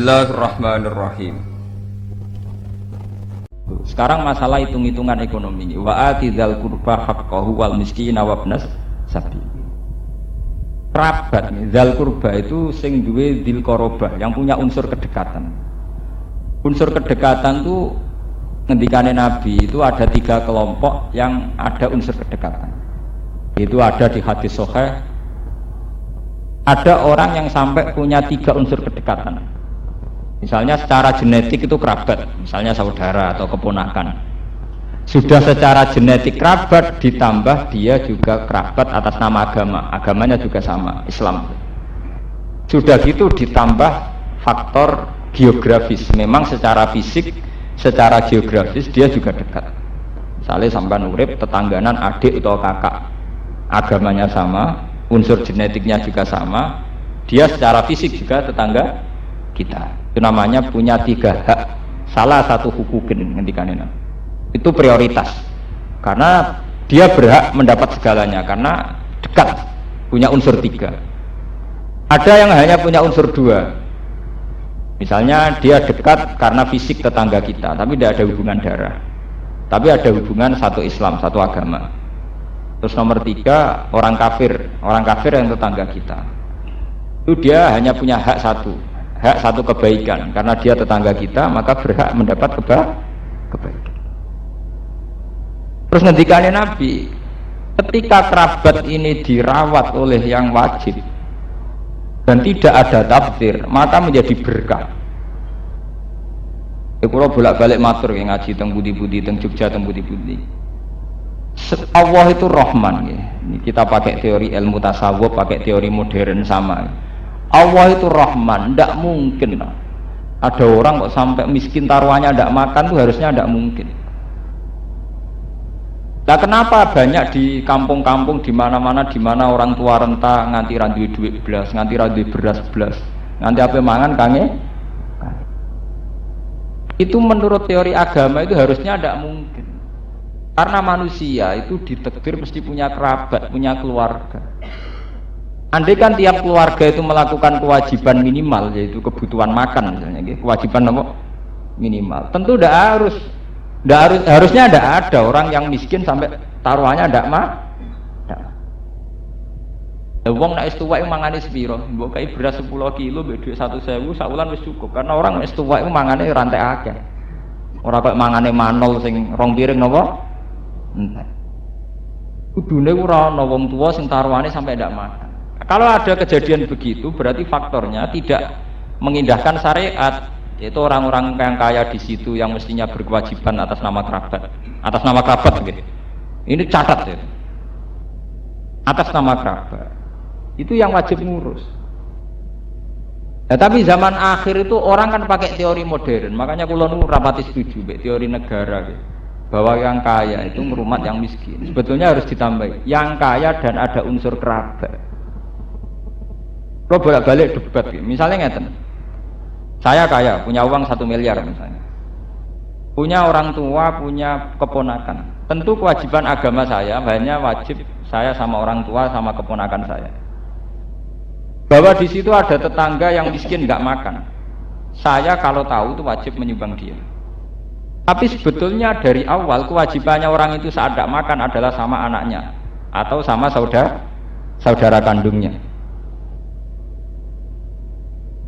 Bismillahirrahmanirrahim. Sekarang masalah hitung-hitungan ekonomi. Wa atidzal qurba haqqahu wal miskina wabnas sabil. Kerabat, zal qurba itu sing duwe dzil qarabah, yang punya unsur kedekatan. Unsur kedekatan itu ngendikane Nabi itu ada 3 kelompok yang ada unsur kedekatan. Itu ada di hadis sahih. Ada orang yang sampai punya 3 unsur kedekatan. Misalnya secara genetik itu kerabat, misalnya saudara atau keponakan. Sudah secara genetik kerabat, ditambah dia juga kerabat atas nama agama, agamanya juga sama, Islam. Sudah gitu ditambah faktor geografis, memang secara fisik, secara geografis dia juga dekat. Misalnya sampai urip tetangganan adik atau kakak, agamanya sama, unsur genetiknya juga sama, dia secara fisik juga tetangga kita. Itu namanya punya 3 hak, salah satu hukukin ngendikane. Itu prioritas karena dia berhak mendapat segalanya karena dekat, punya unsur 3. Ada yang hanya punya unsur 2, misalnya dia dekat karena fisik tetangga kita tapi tidak ada hubungan darah, tapi ada hubungan satu Islam, satu agama. Terus nomor 3, orang kafir yang tetangga kita, itu dia hanya punya hak satu kebaikan, karena dia tetangga kita maka berhak mendapat kebaikan. Terus ngendikane Nabi, ketika kerabat ini dirawat oleh yang wajib dan tidak ada tafsir, maka menjadi berkah. Kalau bolak-balik matur yang ngaji teng budi-budi, teng Jogja teng budi-budi. Allah itu Rahman ya. Ini kita pakai teori ilmu tasawuf, pakai teori modern sama. Allah itu Rahman, tidak mungkin ada orang kok sampai miskin taruhannya tidak makan, tuh harusnya tidak mungkin. Nah, kenapa banyak di kampung-kampung di mana-mana, di mana orang tua renta nganti randuwe duit belas, nganti randuwe beras belas, nganti apa mangan kange? Itu menurut teori agama itu harusnya tidak mungkin. Karena manusia itu ditakdir mesti punya kerabat, punya keluarga. Andai kan tiap keluarga itu melakukan kewajiban minimal, yaitu kebutuhan makan misalnya, kewajiban apa? Minimal. Tentu harusnya tidak ada orang yang miskin sampai taruhannya tidak mah. Wong nek wis tuwek mangane sepiro? Mbok kai beras 10 kilo mbek dhuwit 1.000 sakulan wis cukup. Karena orang wis tuwek mangane rantai akeh. Ora kok mangane manol sing 2 piring napa? Entek. Kudune ora ana wong tuwa sing taruhane sampai ndak makan. Kalau ada kejadian begitu, berarti faktornya tidak mengindahkan syariat, yaitu orang-orang yang kaya di situ yang mestinya berkewajiban atas nama kerabat, gitu. Ini catat ya. Atas nama kerabat, itu yang wajib ngurus. Nah, tapi zaman akhir itu orang kan pakai teori modern, makanya kula nu rapati setuju teori negara gitu, bahwa yang kaya itu ngerumat yang miskin. Sebetulnya harus ditambah yang kaya dan ada unsur kerabat. Kalau bolak-balik debat gitu. Misalnya ngeten, saya kaya, punya uang 1 miliar misalnya, punya orang tua, punya keponakan. Tentu kewajiban agama saya hanya wajib saya sama orang tua sama keponakan saya. Bahwa di situ ada tetangga yang miskin nggak makan, saya kalau tahu itu wajib menyumbang dia. Tapi sebetulnya dari awal kewajibannya orang itu saat tidak makan adalah sama anaknya atau sama saudara kandungnya.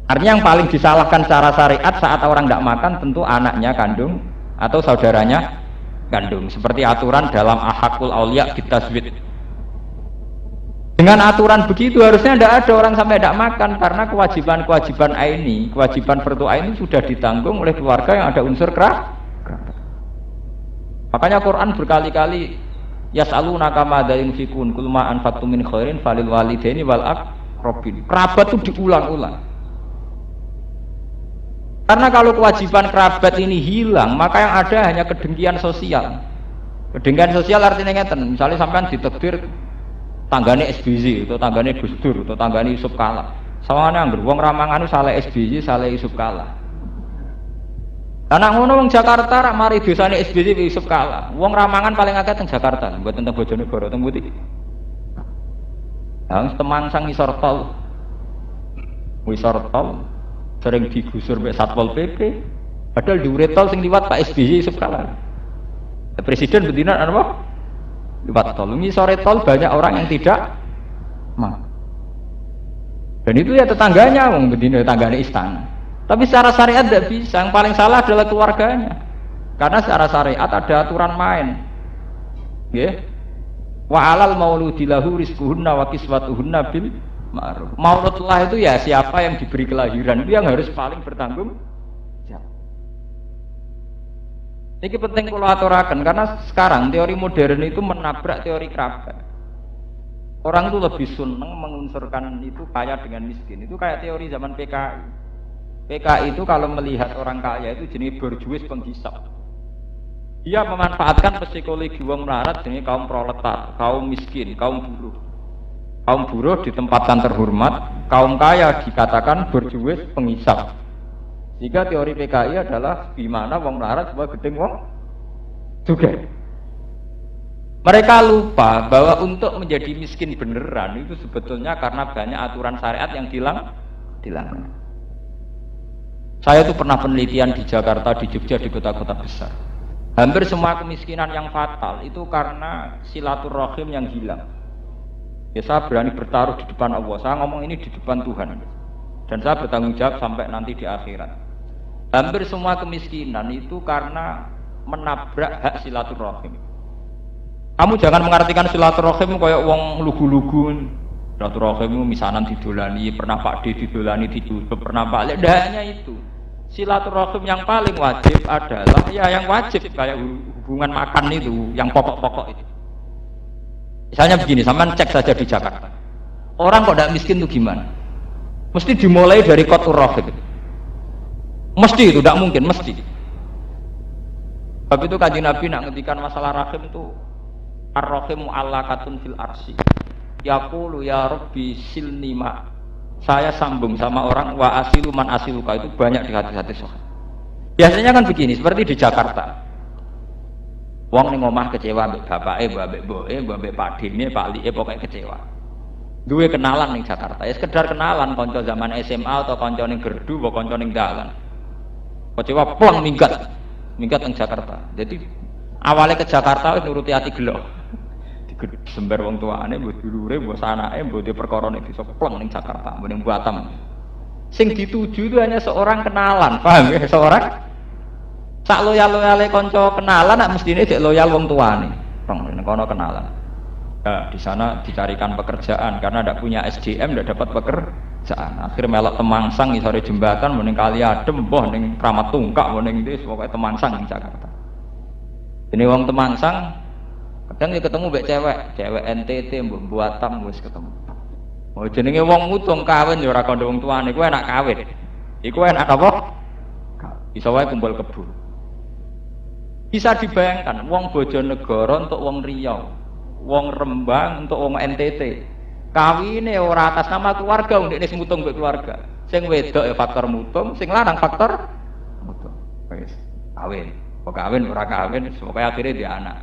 Artinya yang paling disalahkan secara syariat saat orang tidak makan tentu anaknya kandung atau saudaranya kandung. Seperti aturan dalam ahakul aulia bitaswid. Dengan aturan begitu harusnya tidak ada orang sampai tidak makan, karena kewajiban aini, kewajiban fardu aini sudah ditanggung oleh keluarga yang ada unsur kerabat. Makanya Quran berkali-kali yas'alunaka madza yunfikun qul ma anfaqtum min khairin falil walidaini wal aqrabin. Kerabat itu diulang-ulang. Karena kalau kewajiban kerabat ini hilang, maka yang ada hanya kedengkian sosial. Kedengkian sosial artinya ngeten, misalnya sampean ditakdir tanggane SBY atau tanggane Gus Dur atau tanggane Yusuf Kala. Sawangane angger wong ramangan saleh SBY, saleh Yusuf Kala. Karena ngono wong Jakarta rak mari dosane SBY Yusuf Kala. Wong ramangan paling akeh teng Jakarta, mboten teng Bojonegoro, teng Putih. Lah Temangsang ngisor tol. sering digusur mbek Satpol PP. Padahal dhuwure tol sing liwat Pak SBY sekali. Presiden betina apa? Liwat tol. Ngisore tol banyak orang yang tidak mau. Dan itu ya tetangganya, wong betina tetangganya istana. Tapi secara syariat tidak bisa. Yang paling salah adalah keluarganya. Karena secara syariat ada aturan main. Ya. Wa alal mauludi lahu rizquhunna wa kiswatuhunna bil ma'ruf. Mauludlah itu ya siapa yang diberi kelahiran itu yang harus paling bertanggung jawab. Ini penting kalau aturakan karena sekarang teori modern itu menabrak teori kerabat. Orang itu lebih senang mengunsurkan itu kaya dengan miskin. Itu kayak teori zaman PKI. PKI itu kalau melihat orang kaya itu jenis berjuis penghisap. Dia memanfaatkan psikologi wong melarat jenis kaum proletar, kaum miskin, kaum buruh. Kaum buruh ditempatkan terhormat, kaum kaya dikatakan berjuis penghisap. Jika teori PKI adalah di mana wong melarat sebuah gedeng wong juga. Mereka lupa bahwa untuk menjadi miskin beneran itu sebetulnya karena banyak aturan syariat yang dilanggar. Saya tuh pernah penelitian di Jakarta, di Jogja, di kota-kota besar. Hampir semua kemiskinan yang fatal itu karena silaturahim yang hilang. Ya saya berani bertaruh di depan Allah. Saya ngomong ini di depan Tuhan. Dan saya bertanggung jawab sampai nanti di akhirat. Hampir semua kemiskinan itu karena menabrak hak silaturahim. Kamu jangan mengartikan silaturahim kayak wong lugu-lugu. Silaturahim misanan didolani, pernah Pak D didolani ditutup, pernah Pak Lek. Hanya itu. Silaturahim yang paling wajib adalah ya yang wajib kayak hubungan makan itu, yang pokok-pokok itu. Misalnya begini, sampean cek saja di Jakarta. Orang kok tidak miskin itu gimana? Mesti dimulai dari qatur rahim. Mesti itu, tidak mungkin, mesti. Sebab itu Kanjeng Nabi nak ngendikan masalah rahim itu ar-rahimu allaqatun fil arsy. Yaqulu ya Rabbi silni ma. Saya sambung sama orang wa asilu man asiluka, itu banyak di hati-hati sahabat. Biasanya kan begini, seperti di Jakarta. Wong ning omah kecewa mbek bapake, mbek mboke, mbek Pak Dene, Pak Like pokoke kecewa. Duwe kenalan ning Jakarta, ya sekedar kenalan kanca zaman SMA atau kanca ning gerdu, apa kanca ning dalan. Kecewa plong minggat ning Jakarta. Jadi awalnya ke Jakarta wis nuruti ati gelo. Sembar wong tuane mbok dulure mbok sanake mbok di perkara nek iso pleng ning Jakarta ning Batam. Sing dituju itu hanya seorang kenalan, paham ya? Seorang sak loyal-loyale kanca kenalan nak mestine cek loyal wong tuane. Pleng ning kono kenalan. Nah, di sana dicarikan pekerjaan karena tidak punya SDM tidak dapat pekerjaan. Akhir melok Temangsang isore jembatan mending kali adem mbah ning Kramat Tungkak mending ndi pokoke Temangsang ning Jakarta. Ini wong Temangsang kadang ya ketemu mbek cewek NTT mbok Batam wis ketemu. Oh jenenge wong mutung kawin ya ora kandha wong tuane, kuwi enak kawin. Iku enak apa? Bisa wae kumpul kebo. Bisa dibayangkan wong Bojonegoro untuk wong Riau, wong Rembang untuk wong NTT. Kawine ora atas nama keluarga, ndekne sing mutung mbek keluarga. Sing wedok ya faktor mutung, sing lanang faktor mutung. Wis kawin. Kok kawin ora kawin, pokoke akhirnya dia anak.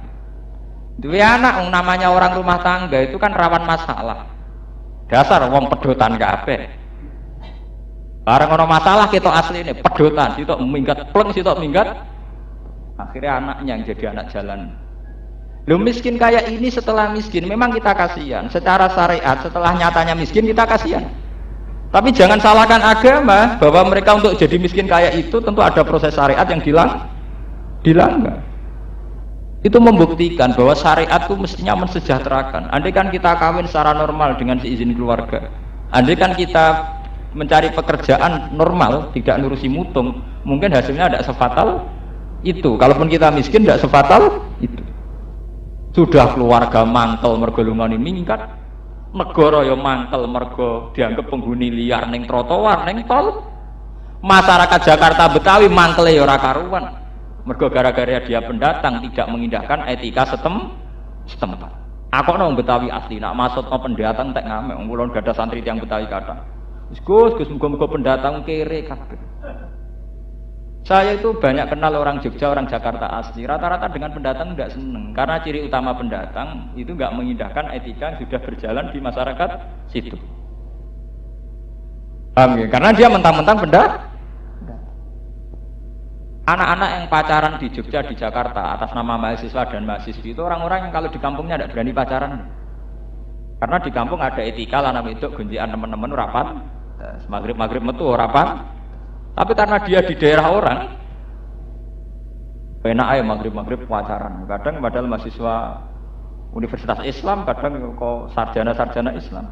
Duwe anak namanya orang rumah tangga itu kan rawan masalah. Dasar wong pedotan kabeh. Bareng ono masalah kita asline pedotan, sitok minggat pleng sitok minggat. Akhirnya anaknya yang jadi anak jalan. Lu miskin kayak ini setelah miskin memang kita kasihan. Secara syariat setelah nyatanya miskin kita kasihan. Tapi jangan salahkan agama bahwa mereka untuk jadi miskin kayak itu tentu ada proses syariat yang dilanggar. Itu membuktikan bahwa syariat itu mestinya mensejahterakan. Andai kan kita kawin secara normal dengan seizin keluarga, andai kan kita mencari pekerjaan normal, tidak nurusi mutung, mungkin hasilnya tidak sefatal itu. Kalaupun kita miskin tidak sefatal itu. Sudah keluarga mangkel mergo lungane mingkat, negara ya mangkel mergo dianggap penghuni liar ning trotoar ning tol. Masyarakat Jakarta Betawi mangkele ya ora karuan. Mergo gara-gara dia pendatang tidak mengindahkan etika setempat. Aku nang Betawi asli nak maksud pendatang tak ngamek. Wong gada santri tiyang Betawi kata. Gus muga-muga pendatang kere kabeh. Saya itu banyak kenal orang Jogja, orang Jakarta asli. Rata-rata dengan pendatang tidak seneng karena ciri utama pendatang itu enggak mengindahkan etika yang sudah berjalan di masyarakat situ. Paham ya? Karena dia mentang-mentang pendatang. Anak-anak yang pacaran di Jogja, di Jakarta atas nama mahasiswa dan mahasiswi itu orang-orang yang kalau di kampungnya tidak berani pacaran. Karena di kampung ada etika lanang itu gunjian teman-teman rapat, maghrib metu rapat. Tapi karena dia di daerah orang, enak aja maghrib pacaran. Kadang padahal mahasiswa Universitas Islam, kadang kok sarjana Islam.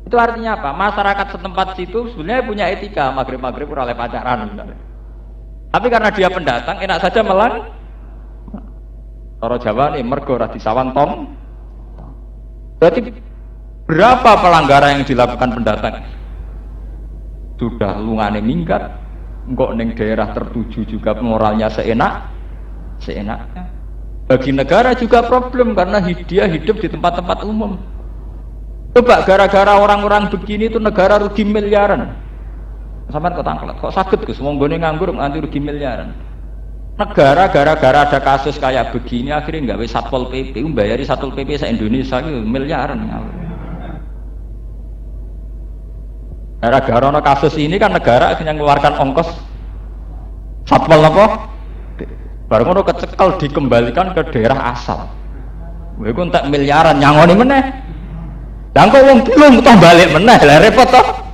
Itu artinya apa? Masyarakat setempat situ sebenarnya punya etika maghrib oleh pacaran. Tapi karena dia pendatang, enak saja melang. Orang Jawa nih mergo ora disawang tong. Berarti berapa pelanggaran yang dilakukan pendatang? Sudah lungane minggat, kok neng daerah tertuju juga moralnya seenaknya. Bagi negara juga problem karena dia hidup di tempat-tempat umum. Coba gara-gara orang-orang begini itu negara rugi miliaran. Sampai kok tangklet, kok sakit Gus, wong gone nganggur nganti rugi miliaran. Negara gara-gara ada kasus kayak begini akhirnya nggawe Satpol PP, mbayari Satpol PP se-Indonesia itu miliaran. Gara-gara ada kasus ini kan negara akhirnya mengeluarkan ongkos Satpol apa? Baru ngono kecekel dikembalikan ke daerah asal. Kowe ku entek miliaran nyangoni meneh. Lah kok wong belum toh balik meneh, lah repot toh.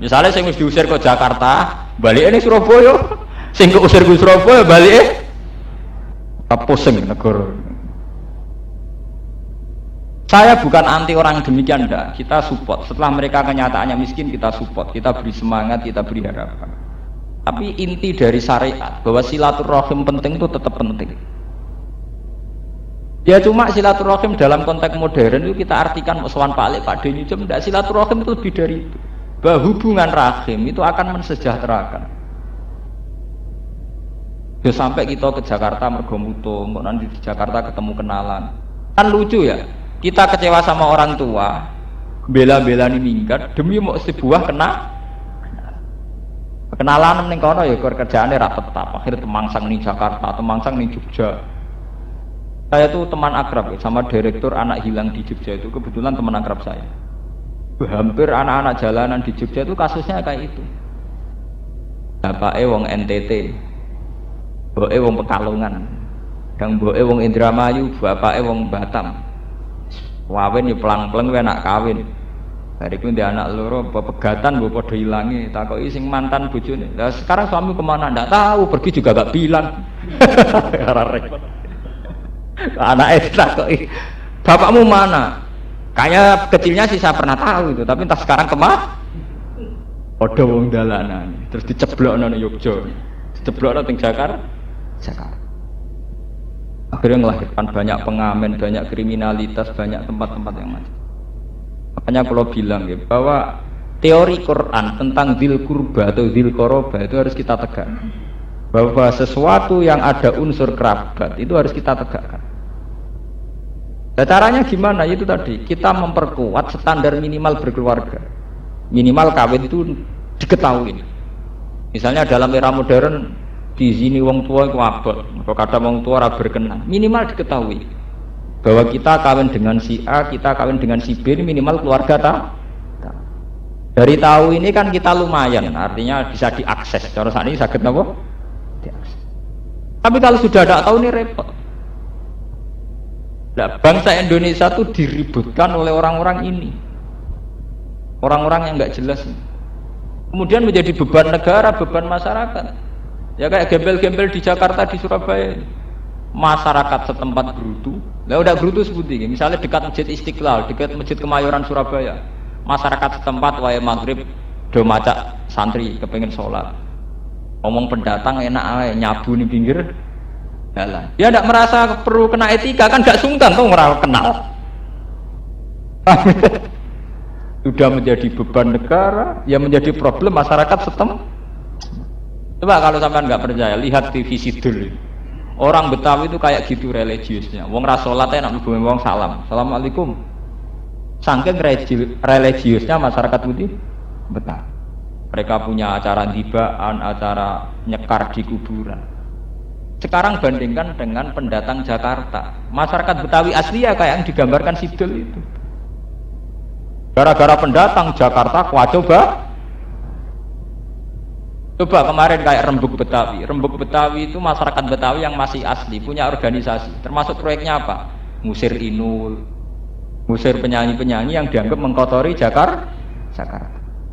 Misalnya sing wis diusir ke Jakarta, balik ini Surabaya. Sing keusir ke Surabaya balik pusing negara. Saya bukan anti orang demikian enggak. Kita support. Setelah mereka kenyataannya miskin, kita support. Kita beri semangat, kita beri harapan. Tapi inti dari syariat bahwa silaturahim penting itu tetap penting. Ya cuma silaturahim dalam konteks modern itu kita artikan musuhan Pak Pak Denny Jem, tidak, silaturahim itu lebih dari itu. Bahwa hubungan rahim itu akan mensejahterakan. Ya sampai kita ke Jakarta mergo mutu, nanti di Jakarta ketemu kenalan. Kan lucu ya. Kita kecewa sama orang tua, bela-bela ini minggat demi mau sebuah kenalan ning kono ya kerjaane ra tetap. Akhirnya temangsang ning Jakarta, temangsang ning Jogja. Saya tuh teman akrab ya, sama direktur anak hilang di Jogja itu kebetulan teman akrab saya. Hampir anak-anak jalanan di Jogja itu kasusnya kayak itu. Bapake wong NTT, mboke wong Pekalongan, dan mboke wong Indramayu, bapake wong Batam. Wawen yo pelang-peleng wae anak kawin. Bariku dia anak loro pegatan gue pada hilangi, takoki sing mantan bojone. Lah sekarang suami kemana? Ndak tahu, pergi juga gak bilang. Ora repot. Anaknya takoki, bapakmu mana? Kayak kecilnya sih saya pernah tahu itu, tapi entah sekarang kemana? Padha wong dalanan, terus diceblokno nang Yogya, diceblokno teng Jakarta. Akhirnya melahirkan banyak pengamen, banyak kriminalitas, banyak tempat-tempat yang macam. Makanya kalau bilang ya, bahwa teori Quran tentang dzil qurba atau dzil qoroba itu harus kita tegakkan. Bahwa sesuatu yang ada unsur kerabat itu harus kita tegakkan. Nah, caranya gimana? Itu tadi, kita memperkuat standar minimal berkeluarga. Minimal kawin itu diketahui. Misalnya dalam era modern di sini wong tua itu abot, kalau kata wong tua ora berkenan. Minimal diketahui bahwa kita kawin dengan si A, kita kawin dengan si B, ini minimal keluarga tak? Dari tahu ini kan kita lumayan, artinya bisa diakses. Cara saat ini sakit apa? Diakses. Tapi kalau sudah tidak tahu ini repot. Nah, bangsa Indonesia itu diributkan oleh orang-orang ini, orang-orang yang nggak jelas. Kemudian menjadi beban negara, beban masyarakat. Ya kayak gembel-gembel di Jakarta, di Surabaya. Masyarakat setempat gerutu. Lah udah gerutu sebuti, misalnya dekat Masjid Istiqlal, dekat Masjid Kemayoran Surabaya. Masyarakat setempat wae maghrib do macak santri kepengen sholat. Ngomong pendatang enak ae nyabu ning pinggir jalan. Dia tidak merasa perlu kena etika, kan gak sungkan tuh ora kenal. Sudah menjadi beban negara, ya menjadi problem masyarakat setempat. Coba kalau sampean nggak percaya, lihat TV Sidul. Orang Betawi itu kayak gitu religiusnya. Wong ra salat nak mlebu wong salam. Assalamualaikum. Saking religiusnya masyarakat putih Betawi. Mereka punya acara dibaan, acara nyekar di kuburan. Sekarang bandingkan dengan pendatang Jakarta. Masyarakat Betawi asli ya kayak yang digambarkan Sidul itu. Gara-gara pendatang Jakarta, wah coba Coba kemarin kayak Rembug Betawi. Rembug Betawi itu masyarakat Betawi yang masih asli, punya organisasi. Termasuk proyeknya apa? Ngusir Inul, ngusir penyanyi-penyanyi yang dianggap mengkotori Jakarta.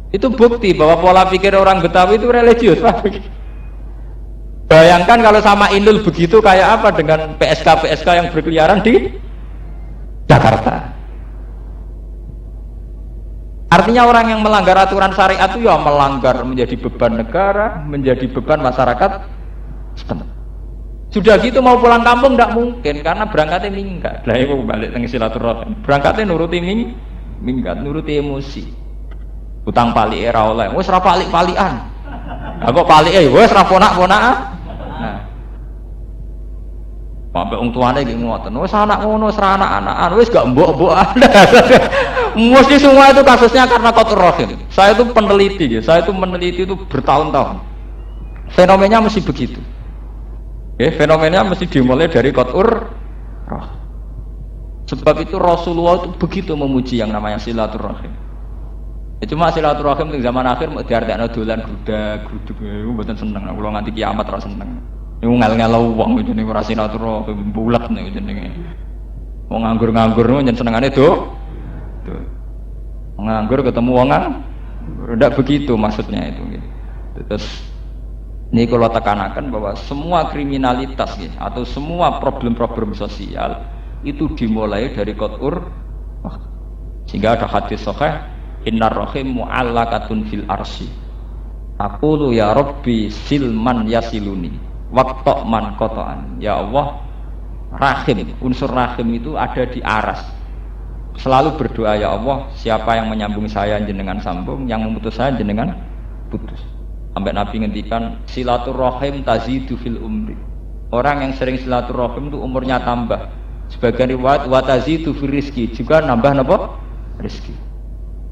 Itu bukti bahwa pola pikir orang Betawi itu religius. Bayangkan kalau sama Inul begitu kayak apa dengan PSK yang berkeliaran di Jakarta. Artinya orang yang melanggar aturan syariat itu ya melanggar, menjadi beban negara, menjadi beban masyarakat setempat. Sudah gitu mau pulang kampung tidak mungkin karena berangkatnya minggat. Lah itu balik teng silaturahim. Berangkatnya nuruti minggat, nuruti emosi. Utang palik era oleh, wes ra palik-palikan. Lah kok palike wes ra ponak-ponakan. Nah. Sampai wong tuane iki ngoten, wis anak ngono, wis anak-anakan, wis gak mbok-mbokan. Mesti semua itu kasusnya karena kotor rahim. Saya itu peneliti ya, saya itu meneliti itu bertahun-tahun. Fenomenanya mesti begitu. Fenomenanya mesti dimulai dari kotor rahim. Sebab itu Rasulullah itu begitu memuji yang namanya silaturahim. Cuma silaturahim di zaman akhir mau diartekno dolan grudak-gruduk niku mboten seneng. Kula nganti kiamat ora seneng. Niku ngel-ngelo wong jenenge ora silaturahim bulat niku jenenge. Wong nganggur-nganggur niku njen senengane nganggur ketemu wong tidak begitu maksudnya itu gitu. Terus ini kalau tekanakan bahwa semua kriminalitas gitu, atau semua problem-problem sosial itu dimulai dari kotor. Sehingga ada hadis sahih innar rahim mu'allaqatun fil arsy aqulu ya rabbi silman yasiluni waqta man qata'an. Ya Allah, rahim, unsur rahim itu ada di aras. Selalu berdoa, ya Allah, siapa yang menyambung saya jenengan sambung, yang memutus saya jenengan putus. Sampai Nabi ngendikan silaturahim tazidu fil umri. Orang yang sering silaturahim itu umurnya tambah. Sebagian riwayat wa tazidu fil rizki, juga nambah napa? Rizki.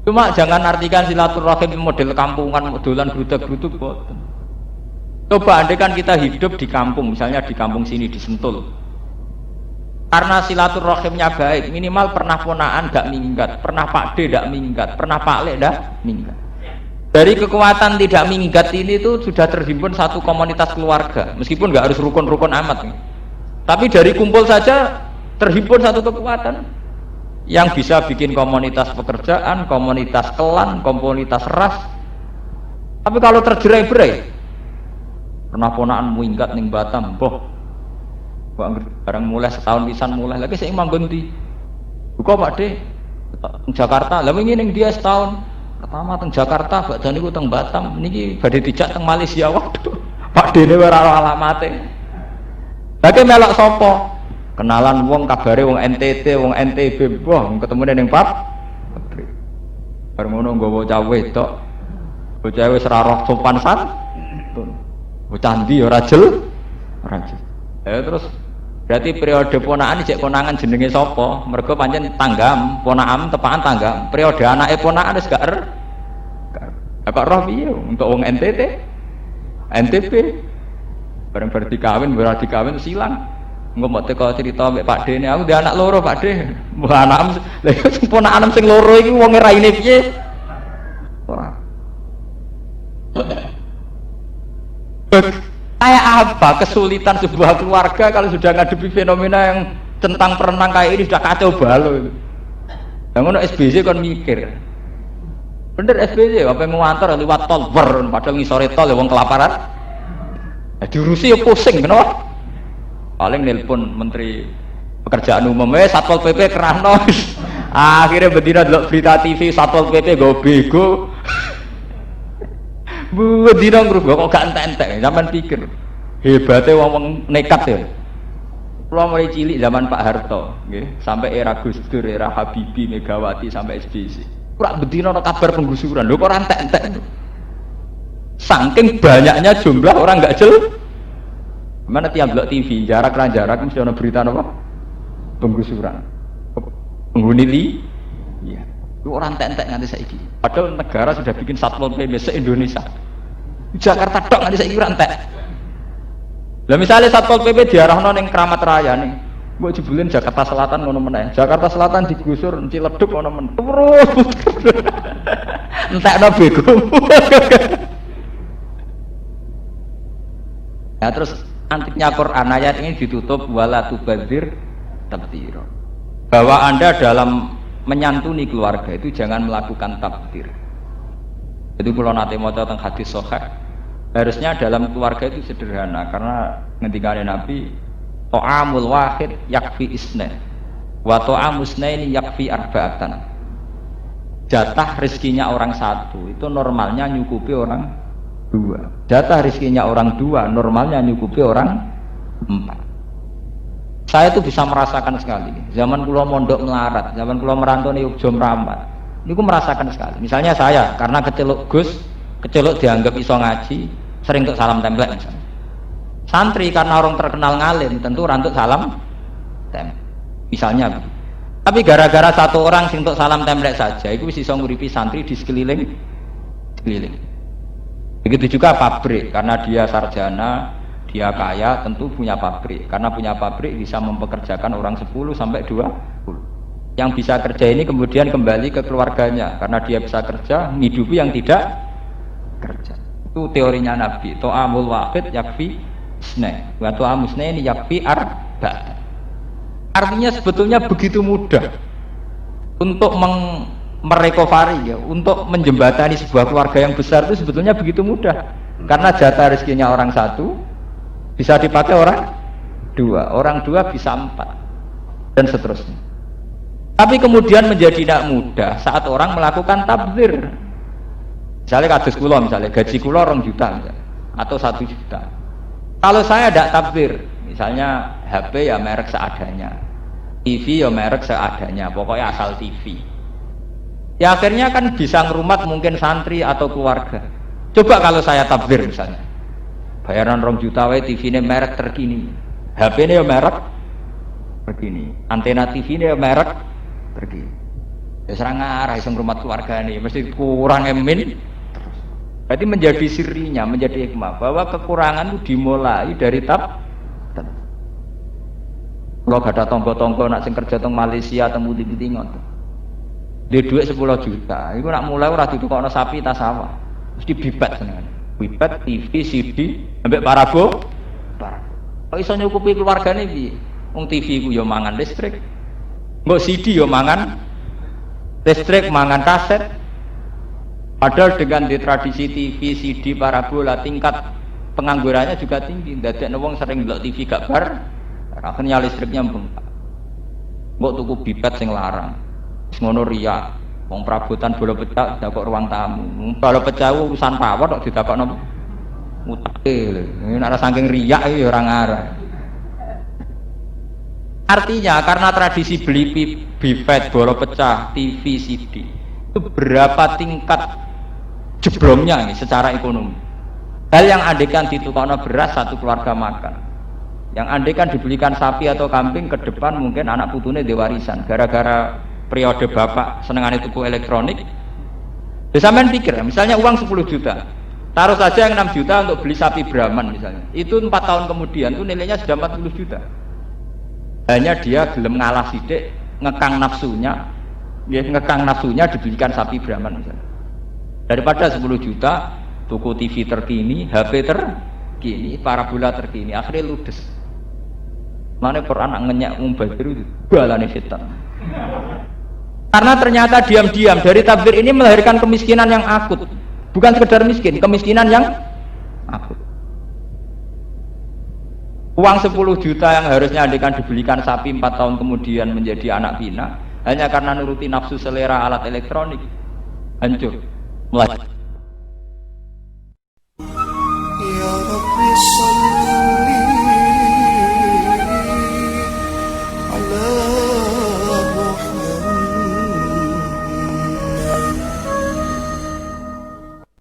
Cuma jangan artikan silaturahim model kampungan, modelan grudak-gruduk boten. Coba andaikan kita hidup di kampung, misalnya di kampung sini di Sentul. Karena silaturahimnya baik, minimal pernah ponaan gak minggat, pernah Pak D gak minggat, pernah Pak Le gak minggat. Dari kekuatan tidak minggat ini tuh sudah terhimpun satu komunitas keluarga, meskipun gak harus rukun-rukun amat. Tapi dari kumpul saja terhimpun satu kekuatan yang bisa bikin komunitas pekerjaan, komunitas kelan, komunitas ras. Tapi kalau terjerai-berai, pernah ponaan minggat ning Batam, boh. Barang mulai setahun pisan mulai lagi saya manggon di buka Pak D Jakarta lah ini ning dia setahun pertama teng Jakarta badan niku teng Batam niki badhe dijak teng Malaysia. Waduh Pak D ne ora alamate lagi melok sapa kenalan wong kabare wong NTT wong NTB wong ketemune ning Pap bareng ngono nggawa cah wedok bocah wis ora roh sopan santun bocah ndi ora jel terus berarti periode ponaan cek konangan jenenge sapa? Mergo pancen tanggam, ponaan tepakan tanggam. Periode anake ponaan wis gak kok roh piye untuk wong NTT, NTP. Bareng bar dikawin, ora dikawin silang. Engko mbok teko cerita mbek Pak D ne, aku ndek anak loro Pak D. Mbah anakmu lha iku ponaan sing loro iki wong raine piye? Ora. Kayak apa kesulitan sebuah keluarga kalau sudah ngadepi fenomena yang centang perenang kayak ini sudah kacau balau. Yang ngono SBC kan mikir. Bener SBC apa yang ngantor lewat tol padahal ngisore tol ya wong kelaparan. Diurusi ya pusing kenapa? Paling nelpon Menteri Pekerjaan Umum Satpol PP kerano. Akhirnya betina delok berita TV Satpol PP go bego. Bedina ngrubah kok gak entek-entek, zaman pikir hebatnya wong nekat ya. Kula mulai cilik zaman Pak Harto, nggih, sampai era Gus Dur, era Habibie, Megawati sampai SBY. Ora bedina ana kabar penggusuran, lho kok ora entek-entek. Saking banyaknya jumlah orang enggak jel. Mana tiap blok TV, jarak mesti ana berita apa? Penggusuran. Penghuni li. Iya. Itu orang entek-entek nganti saiki. Padahal negara sudah bikin Satpol PP se-Indonesia. Jakarta tok nganti saiki ora entek. Lah misalnya Satpol PP diarahno ning Kramat Raya ning mbok jebulin Jakarta Selatan ngono meneh. Jakarta Selatan digusur Ciledug ngono meneh. Terus entekno bego. Nah terus antiknya Quran ayat ini ditutup wala tubadzir tabdzira. Bahwa Anda dalam menyantuni keluarga itu jangan melakukan tabdzir. Jadi kalau nanti mau tentang hadis sahih, harusnya dalam keluarga itu sederhana karena ngendikane Nabi ta'amul wahid yakfi isnain wa ta'amus naini yakfi arba'atan. Jatah rezekinya orang satu itu normalnya nyukupi orang dua. Jatah rezekinya orang dua normalnya nyukupi orang empat. Saya itu bisa merasakan sekali. Zaman kula mondok melarat, zaman kula merantau ning Yogya Meramat. Niku merasakan sekali. Misalnya saya karena keceluk Gus, keceluk dianggap iso ngaji, sering untuk salam templek misalnya. Santri karena orang terkenal ngalim, tentu rantut salam templek. Misalnya begitu. Tapi gara-gara satu orang sing untuk salam templek saja, itu bisa nguripi santri di sekeliling. Begitu juga pabrik, karena dia sarjana, dia kaya, tentu punya pabrik. Karena punya pabrik bisa mempekerjakan orang 10 sampai 20. Yang bisa kerja ini kemudian kembali ke keluarganya, karena dia bisa kerja, menghidupi yang tidak kerja. Itu teorinya Nabi. Ta'amul wahid yakfi isnain, wa ta'amus naini yakfi arba'atan. Artinya sebetulnya begitu mudah untuk merecovery ya, untuk menjembatani sebuah keluarga yang besar itu sebetulnya begitu mudah. Karena jatah rezekinya orang satu bisa dipakai orang dua bisa 4 dan seterusnya. Tapi kemudian menjadi tidak mudah saat orang melakukan tabdzir. Misalnya kados kula, misalnya gaji kula 2 juta misalnya, atau 1 juta. Kalau saya tidak tabdzir, misalnya HP ya merek seadanya, TV ya merek seadanya, pokoknya asal TV. Ya akhirnya kan bisa ngerumat mungkin santri atau keluarga. Coba kalau saya tabdzir misalnya, bayaran 2 juta wae, TV ini merek terkini, HP ini ya merek terkini, antena TV ini ya merek terkini. Ya serang arah iso ngrumat keluarga ini, mesti kurang emin. Berarti menjadi sirinya, menjadi hikmah bahwa kekurangan itu dimulai dari tabdzir. Kalau gak ada tonggo-tonggo nak sing kerja teng Malaysia teng pundi-pundi ngoten. Dia duit 10 juta, itu nak mulai ora ditukokno sapi tas sawah. Mesti bibat senengane. Bibat TV, CD, ambek parabo. Kok iso nyukupi keluargane piye? Wong TV ku yo mangan listrik. Mbok CD yo mangan listrik, mangan kaset. Padahal dengan di tradisi TV, CD, parabola tingkat penganggurannya juga tinggi. Dadekno wong sering ndelok TV gak bar, akhirnya listriknya membengkak. Mbok tuku bibat sing larang. Ngono riya, wong perabotan bola pecah didakok ruang tamu. Bola pecah urusan pawon kok didakokno utake lho. Nek saking riya iki ya ora ngarah. Artinya karena tradisi beli bifet, bola pecah, TV, CD itu berapa tingkat jeblomnya ini secara ekonomi. Hal yang andekan ditukokno beras satu keluarga makan, yang andekan dibelikan sapi atau kambing ke depan mungkin anak putune diwarisan gara-gara periode bapak senengane tuku elektronik. Ya sampean pikir, misalnya uang 10 juta, taruh saja yang 6 juta untuk beli sapi Brahman misalnya, itu 4 tahun kemudian itu nilainya sudah 40 juta. Hanya dia gelem ngalah sidik, ngekang nafsunya dibelikan sapi Brahman misalnya. Daripada 10 juta tuku TV terkini, HP terkini, parabola terkini, akhirnya ludes. Mana Quran ngenyak mumbazir itu balane setan. Karena ternyata diam-diam dari tabdzir ini melahirkan kemiskinan yang akut. Bukan sekedar miskin, kemiskinan yang akut. Uang 10 juta yang harusnya adekan dibelikan sapi 4 tahun kemudian menjadi anak pinak hanya karena nuruti nafsu selera alat elektronik, hancur. Mulai